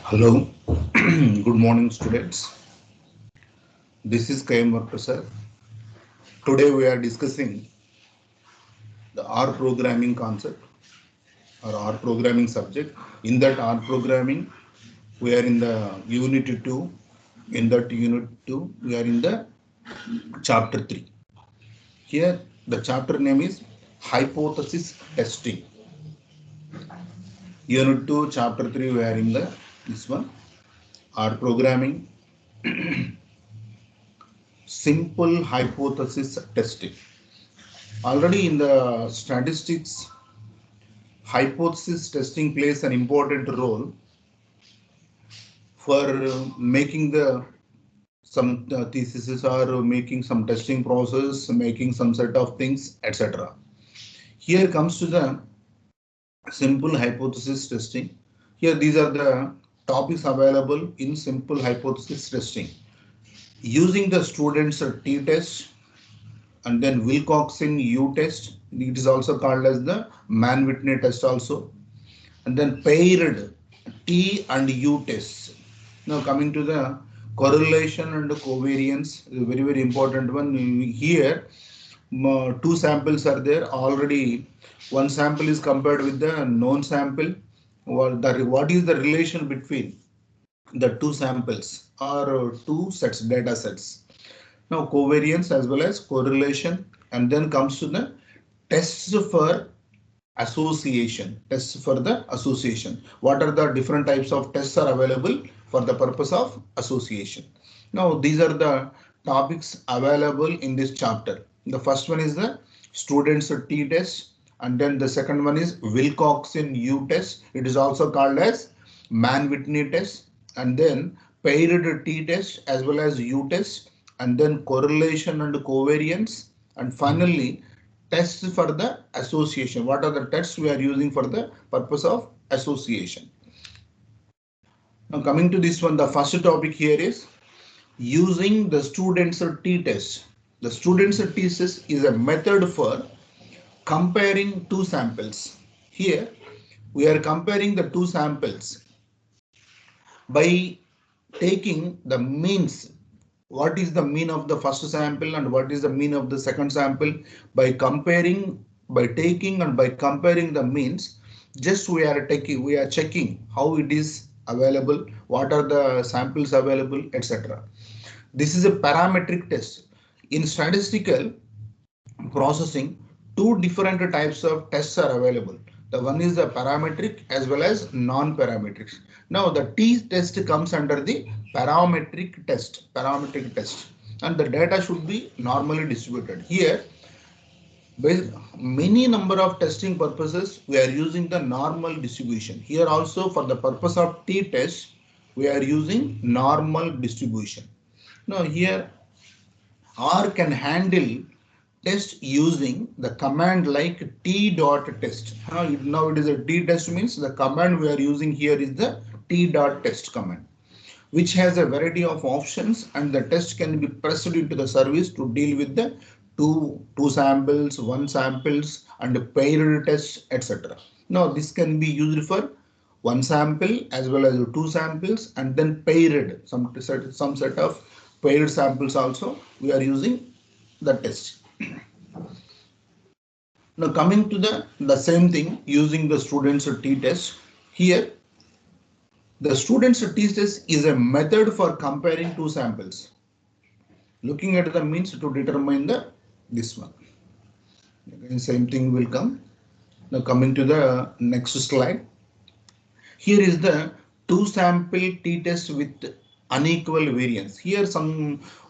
Hello, good morning students. This is KM Prasad. Today we are discussing the R programming concept or R programming subject. In that R programming, we are in the unit 2. In that unit 2, we are in the chapter 3. Here the chapter name is hypothesis testing. Unit 2, chapter 3, we are in the this one R programming simple hypothesis testing. Already in the statistics, hypothesis testing plays an important role for making the some theses or making some testing process, making some set of things, etc. Here comes to the simple hypothesis testing. Here these are the topics available in simple hypothesis testing. Using the students t-test and then Wilcoxon U test. It is also called as the man-Whitney test also. And then paired T and U tests. Now coming to the correlation and covariance, very very important one. Here two samples are there already. One sample is compared with the known sample. What is the relation between the two samples or two sets, data sets? Now covariance as well as correlation, and then comes to the tests for association. Tests for the association. What are the different types of tests are available for the purpose of association? Now these are the topics available in this chapter. The first one is the students t-test, and then the second one is Wilcoxon U test. It is also called as man-Whitney test, and then paired t-test as well as U test, and then correlation and covariance, and finally tests for the association. What are the tests we are using for the purpose of association? Now coming to this one, the first topic here is using the students t-test. The students t-test is a method for comparing two samples. Here we are comparing the two samples by taking the means. What is the mean of the first sample and what is the mean of the second sample? By comparing, by taking and by comparing the means, just we are checking how it is available, what are the samples available, etc. This is a parametric test. In statistical processing, two different types of tests are available. The one is the parametric as well as non-parametric. Now the t-test comes under the parametric test, and the data should be normally distributed. Here, with many number of testing purposes, we are using the normal distribution. Here also for the purpose of t-test, we are using normal distribution. Now here R can handle test using the command like t.test. Now it is a t-test means the command we are using here is the t.test command, which has a variety of options, and the test can be pressed into the service to deal with the two samples, one samples, and paired tests, etc. Now this can be used for one sample as well as two samples, and then paired some set of paired samples also we are using the test. Now coming to the same thing using the students t-test. Here the students t-test is a method for comparing two samples, looking at the means to determine the this one. Again, same thing will come. Now coming to the next slide. Here is the two sample t-test with unequal variance. Here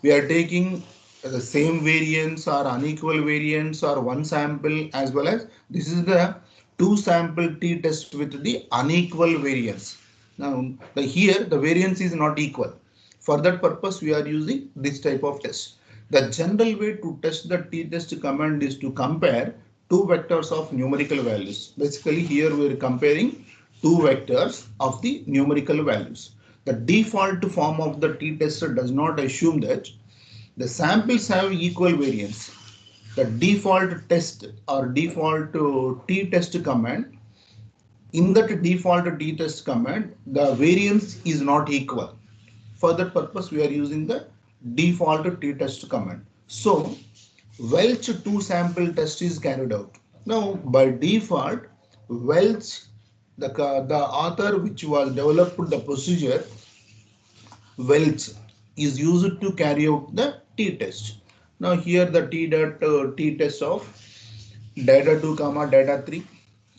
we are taking the same variance or unequal variance or one sample, as well as this is the two sample t-test with the unequal variance. Now here the variance is not equal. For that purpose we are using this type of test. The general way to test the t-test command is to compare two vectors of numerical values. Basically here we are comparing two vectors of the numerical values. The default form of the t-test does not assume that the samples have equal variance. The default test or default t-test command in that default t-test command, the variance is not equal. For that purpose, we are using the default t-test command. So Welch two sample test is carried out. Now by default, Welch, the author which was developed the procedure, Welch is used to carry out the t-test. Now here the t-test of data 2 comma data 3.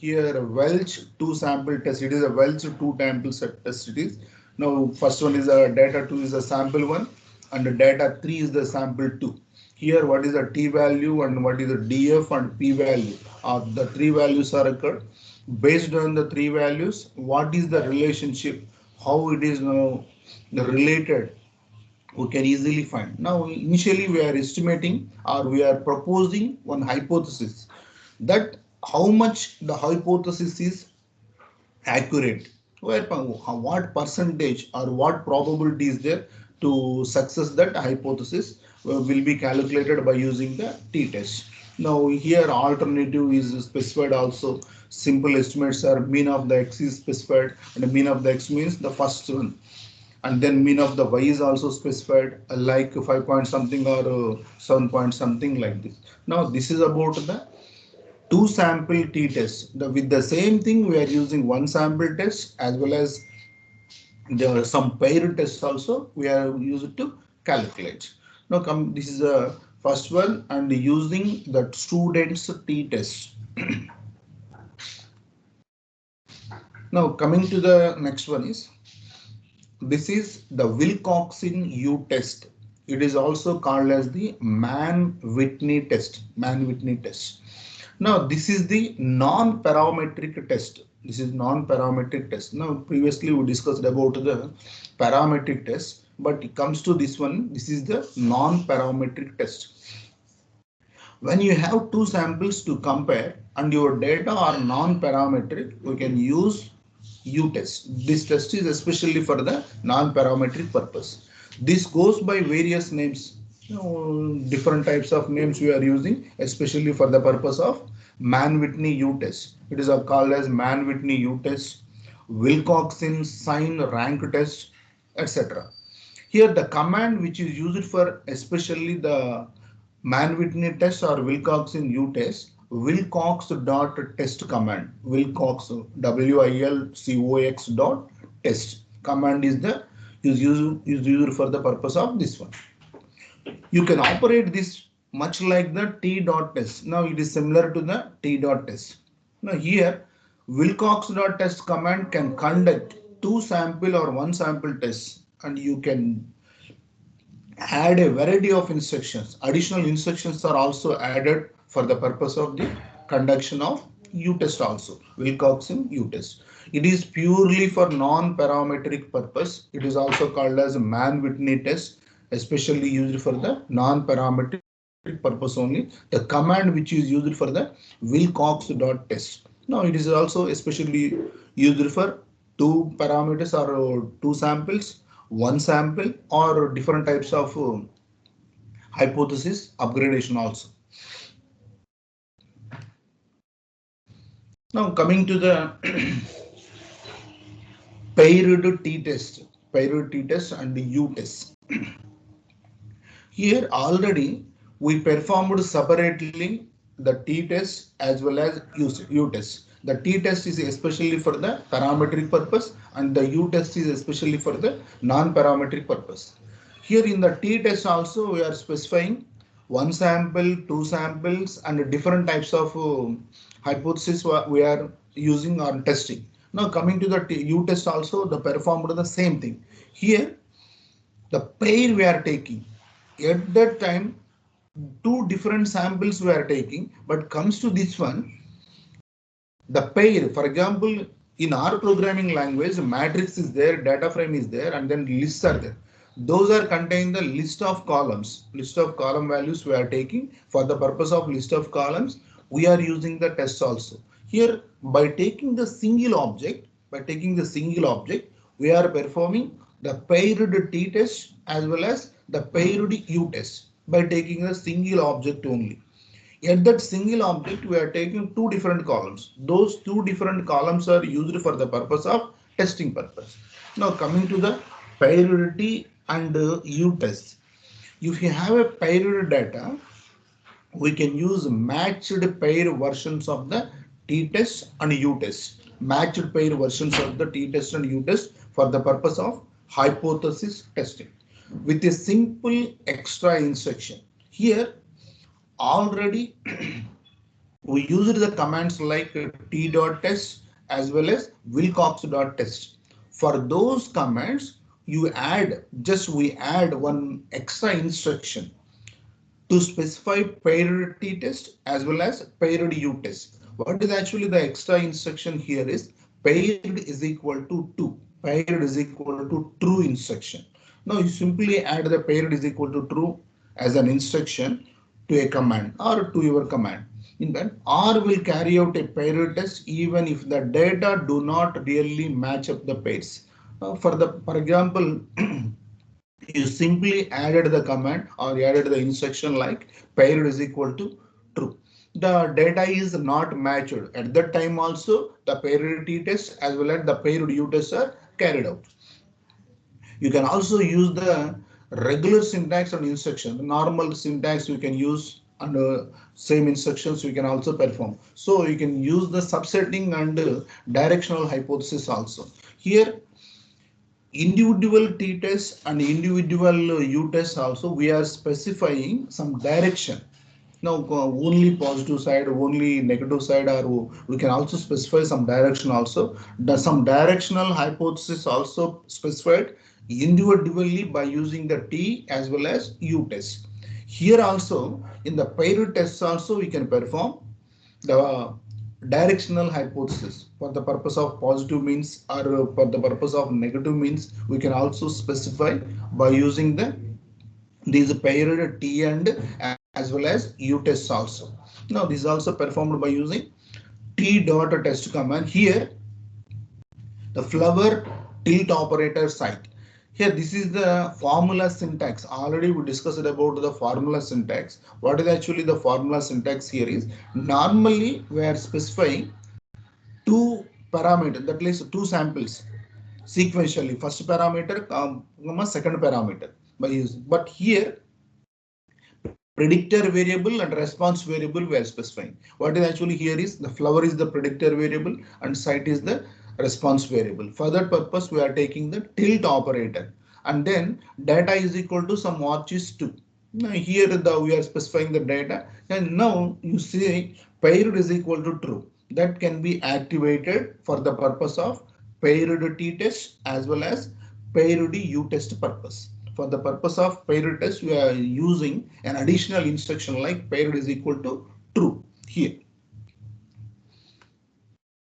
Here Welch two sample test. It is a Welch two sample set test. It is. Now first one is a data 2 is a sample 1 and the data 3 is the sample 2. Here what is the t value and what is the df and p value. The three values are occurred. Based on the three values, what is the relationship, how it is now related, we can easily find. Now initially we are estimating or we are proposing one hypothesis, that how much the hypothesis is accurate, where what percentage or what probability is there to success that hypothesis will be calculated by using the t-test. Now here alternative is specified also. Simple estimates are mean of the x is specified and the mean of the x means the first one, and then mean of the y is also specified, like 5 point something or 7 point something like this. Now this is about the two sample t-test. With the same thing we are using one sample test as well as there are some pair tests also we are used to calculate. Now come, this is the first one and using the students t-test. Now coming to the next one is, this is the Wilcoxon U test. It is also called as the Mann-Whitney test. Mann-Whitney test. Now this is the non-parametric test. This is non-parametric test. Now previously we discussed about the parametric test, but it comes to this one. This is the non-parametric test. When you have two samples to compare and your data are non-parametric, we can use U test. This test is especially for the non-parametric purpose. This goes by various names. Different types of names we are using, especially for the purpose of Mann-Whitney U test. It is called as Mann-Whitney U test, Wilcoxon sign rank test, etc. Here the command which is used for especially the Mann-Whitney test or Wilcoxon U test, Wilcox.test command. Wilcox, WILCOX dot test command is used for the purpose of this one. You can operate this much like the t.test. Now it is similar to the t.test. Now here Wilcox.test command can conduct two sample or one sample tests, and you can add a variety of instructions. Additional instructions are also added for the purpose of the conduction of U test also, Wilcoxon U test. It is purely for non-parametric purpose. It is also called as Mann-Whitney test, especially used for the non-parametric purpose only. The command which is used for the Wilcox.test. Now it is also especially used for two parameters or two samples, one sample, or different types of hypothesis upgradation also. Now coming to the paired t-test, and the U test. Here already we performed separately the t-test as well as U test. The t-test is especially for the parametric purpose and the U test is especially for the non-parametric purpose. Here in the t-test also we are specifying one sample, two samples, and different types of hypothesis we are using or testing. Now coming to the U test also, the performed the same thing. Here the pair we are taking, at that time two different samples we are taking, but comes to this one, the pair, for example, in our programming language, matrix is there, data frame is there, and then lists are there. Those are contain the list of columns, list of column values we are taking. For the purpose of list of columns, we are using the test also. Here, by taking the single object, we are performing the paired t-test as well as the paired U test by taking a single object only. At that single object, we are taking two different columns. Those two different columns are used for the purpose of testing purpose. Now coming to the priority and U test. If you have a paired data, we can use matched pair versions of the t-test and u-test. Matched pair versions of the t-test and u-test for the purpose of hypothesis testing with a simple extra instruction. Here already we used the commands like t.test as well as wilcox.test. For those commands, we add one extra instruction to specify paired t-test as well as paired u-test. What is actually the extra instruction here is paired is equal to 2. Paired is equal to true instruction. Now you simply add the paired is equal to true as an instruction to a command or to your command. In that R will carry out a paired test even if the data do not really match up the pairs. For example, you simply added the command or added the instruction like paired is equal to true. The data is not matched. At that time also the paired t-test as well as the paired u-test are carried out. You can also use the regular syntax and instruction. The normal syntax you can use and same instructions you can also perform. So you can use the subsetting and directional hypothesis also. Here individual t-test and individual u-test also we are specifying some direction. Now only positive side, only negative side, or we can also specify some direction also. Some directional hypothesis also specified individually by using the t as well as u test. Here also in the paired tests also we can perform the directional hypothesis. For the purpose of positive means or for the purpose of negative means we can also specify by using these paired t and as well as u tests also. Now this is also performed by using t.test command. Here the flower tilt operator site. Here this is the formula syntax. Already we discussed about the formula syntax. What is actually the formula syntax here is normally we are specifying two parameters, that is two samples sequentially. First parameter, second parameter by using. But here predictor variable and response variable we are specifying. What is actually here is the flower is the predictor variable and site is the response variable. For that purpose we are taking the tilt operator and then data is equal to some watch is 2. Now here we are specifying the data and now you see paired is equal to true. That can be activated for the purpose of paired t-test as well as paired u-test purpose. For the purpose of paired test, we are using an additional instruction like paired is equal to true here.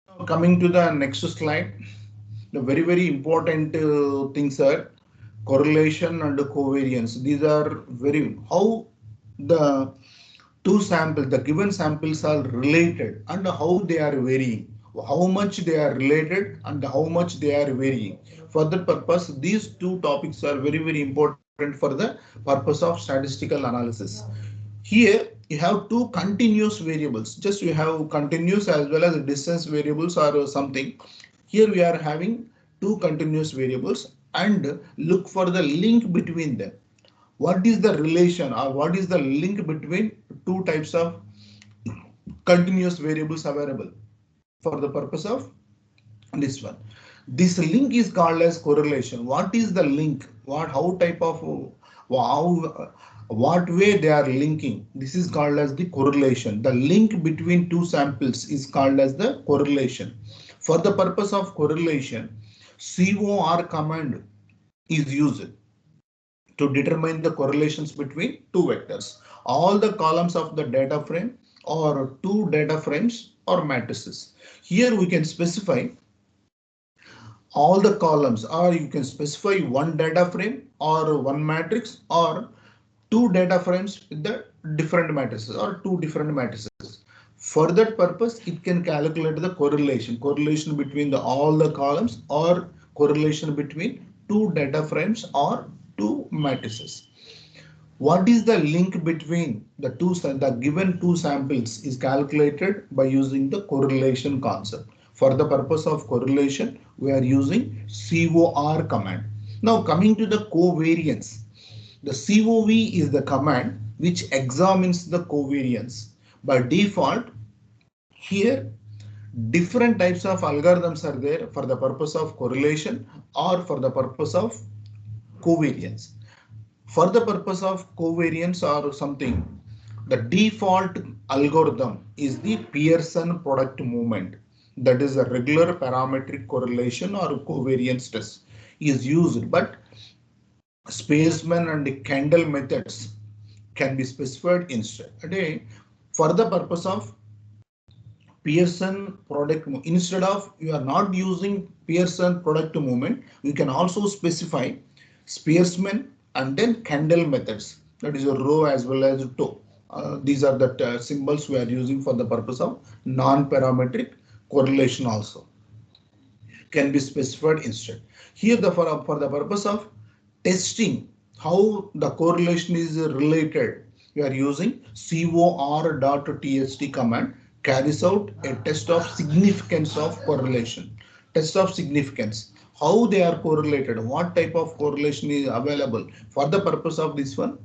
Now coming to the next slide, the very important things are correlation and covariance. These are very how the two samples, the given samples are related and how they are varying. How much they are related and how much they are varying. For that purpose, these two topics are very important for the purpose of statistical analysis. Here you have two continuous variables. Just you have continuous as well as distance variables or something. Here we are having two continuous variables and look for the link between them. What is the relation or what is the link between two types of continuous variables available for the purpose of this one? This link is called as correlation. What is the link? How type of what way they are linking? This is called as the correlation. The link between two samples is called as the correlation. For the purpose of correlation, COR command is used to determine the correlations between two vectors. All the columns of the data frame or two data frames or matrices. Here we can specify all the columns, or you can specify one data frame or one matrix or two data frames with the different matrices or two different matrices. For that purpose, it can calculate the correlation between all the columns or correlation between two data frames or two matrices. What is the link between the given two samples is calculated by using the correlation concept. For the purpose of correlation, we are using COR command. Now coming to the covariance. The COV is the command which examines the covariance. By default, here different types of algorithms are there for the purpose of correlation or for the purpose of covariance. For the purpose of covariance or something, the default algorithm is the Pearson product movement. That is a regular parametric correlation or covariance test is used, but Spearman and Kendall methods can be specified instead. Today, for the purpose of Pearson product, instead of you are not using Pearson product movement, we can also specify Spearman and then Kendall methods. That is a row as well as toe. These are the symbols we are using for the purpose of non-parametric correlation also can be specified instead. Here for the purpose of testing how the correlation is related, we are using cor.txt command carries out a test of significance of correlation. Test of significance, how they are correlated, what type of correlation is available. For the purpose of this one,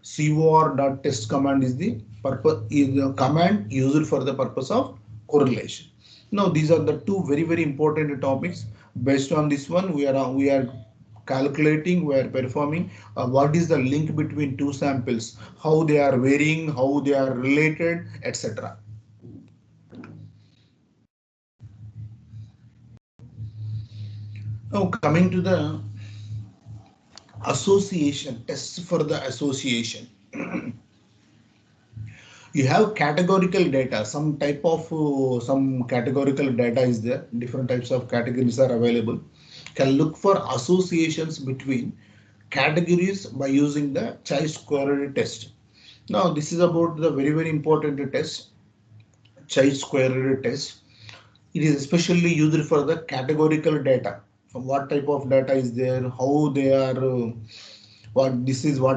cor.test command is the command used for the purpose of correlation. Now these are the two very important topics. Based on this one, we are calculating, we are performing what is the link between two samples, how they are varying, how they are related, etc. Now coming to the association, tests for the association. You have categorical data, some categorical data is there, different types of categories are available. Can look for associations between categories by using the chi-square test. Now this is about the very important test, chi-square test. It is especially used for the categorical data. From what type of data is there, how they are, what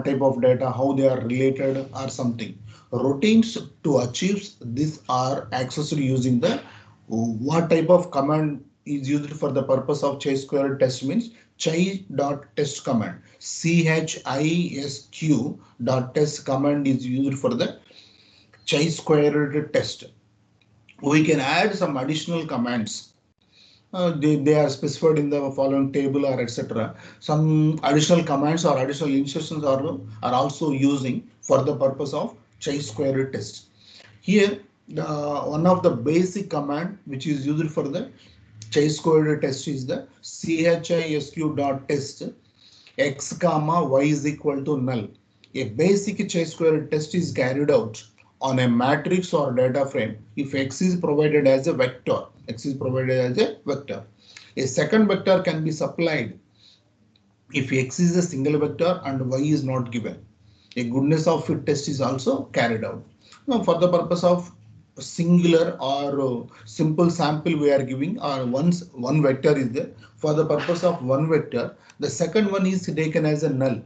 type of data, how they are related or something. Routines to achieve this are accessed using the what type of command is used for the purpose of chi-square test means chi.test command. CHISQ.test command is used for the chi-square test. We can add some additional commands. They are specified in the following table or etc. Some additional commands or additional instructions are also using for the purpose of chi-square test. Here, one of the basic command which is used for the chi-square test is the CHISQ.test x comma y is equal to null. A basic chi-square test is carried out on a matrix or data frame if x is provided as a vector. X is provided as a vector. A second vector can be supplied if x is a single vector and y is not given. A goodness of fit test is also carried out. Now for the purpose of singular or simple sample we are giving, or one vector is there. For the purpose of one vector, the second one is taken as a null,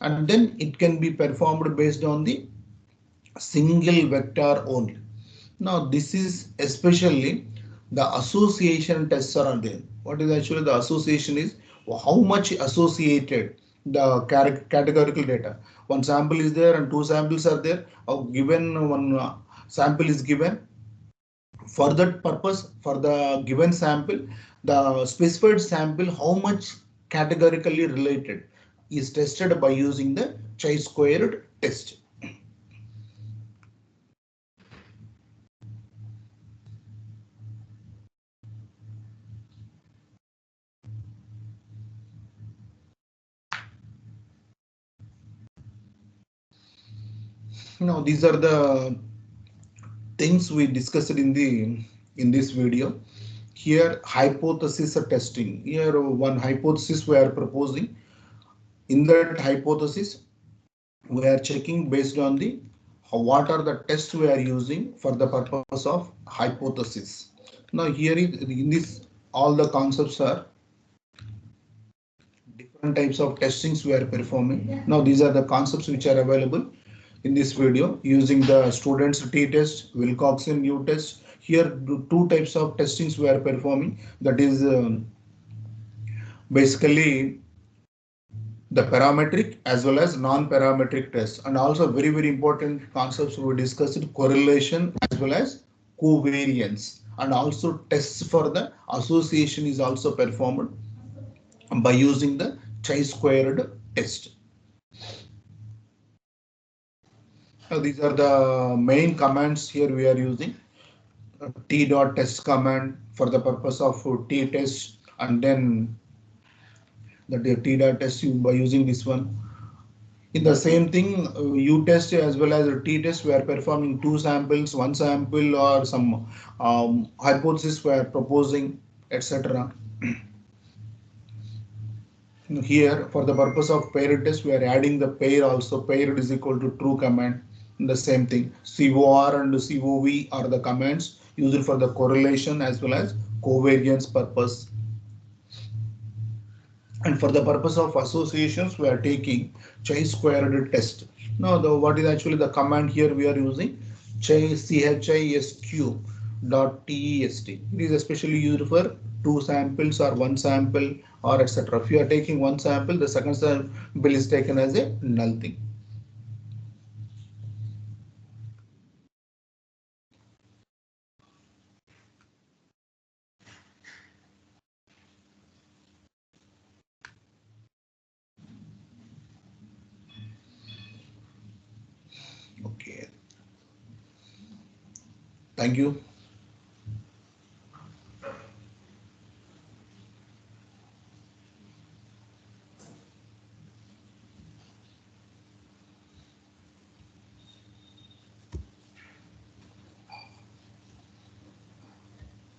and then it can be performed based on the single vector only. Now this is especially the association tests are there. What is actually the association is how much associated the categorical data. One sample is there and two samples are there. Given one sample is given. For that purpose, for the given sample, the specified sample, how much categorically related is tested by using the chi-squared test. Now these are the things we discussed in this video. Here hypothesis testing. Here one hypothesis we are proposing. In that hypothesis, we are checking based on the what are the tests we are using for the purpose of hypothesis. Now here is in this all the concepts are different different types of testings we are performing. Now these are the concepts which are available in this video using the students t-test, Wilcoxon U test. Here two types of testings we are performing, that is basically the parametric as well as non-parametric tests, and also very important concepts we discussed, correlation as well as covariance, and also tests for the association is also performed by using the chi-squared test. Now these are the main commands here we are using. T dot test command for the purpose of t test, and then the t dot test by using this one. In the same thing, U test as well as T test, we are performing two samples, one sample or some hypothesis we are proposing, etc. Here, for the purpose of pair test, we are adding the pair also. Paired is equal to true command. The same thing, COR and COV are the commands used for the correlation as well as covariance purpose. And for the purpose of associations, we are taking chi-squared test. Now, what is actually the command here we are using? CHISQ dot test. It is especially used for two samples or one sample or etc. If you are taking one sample, the second sample is taken as a null thing. Okay. Thank you.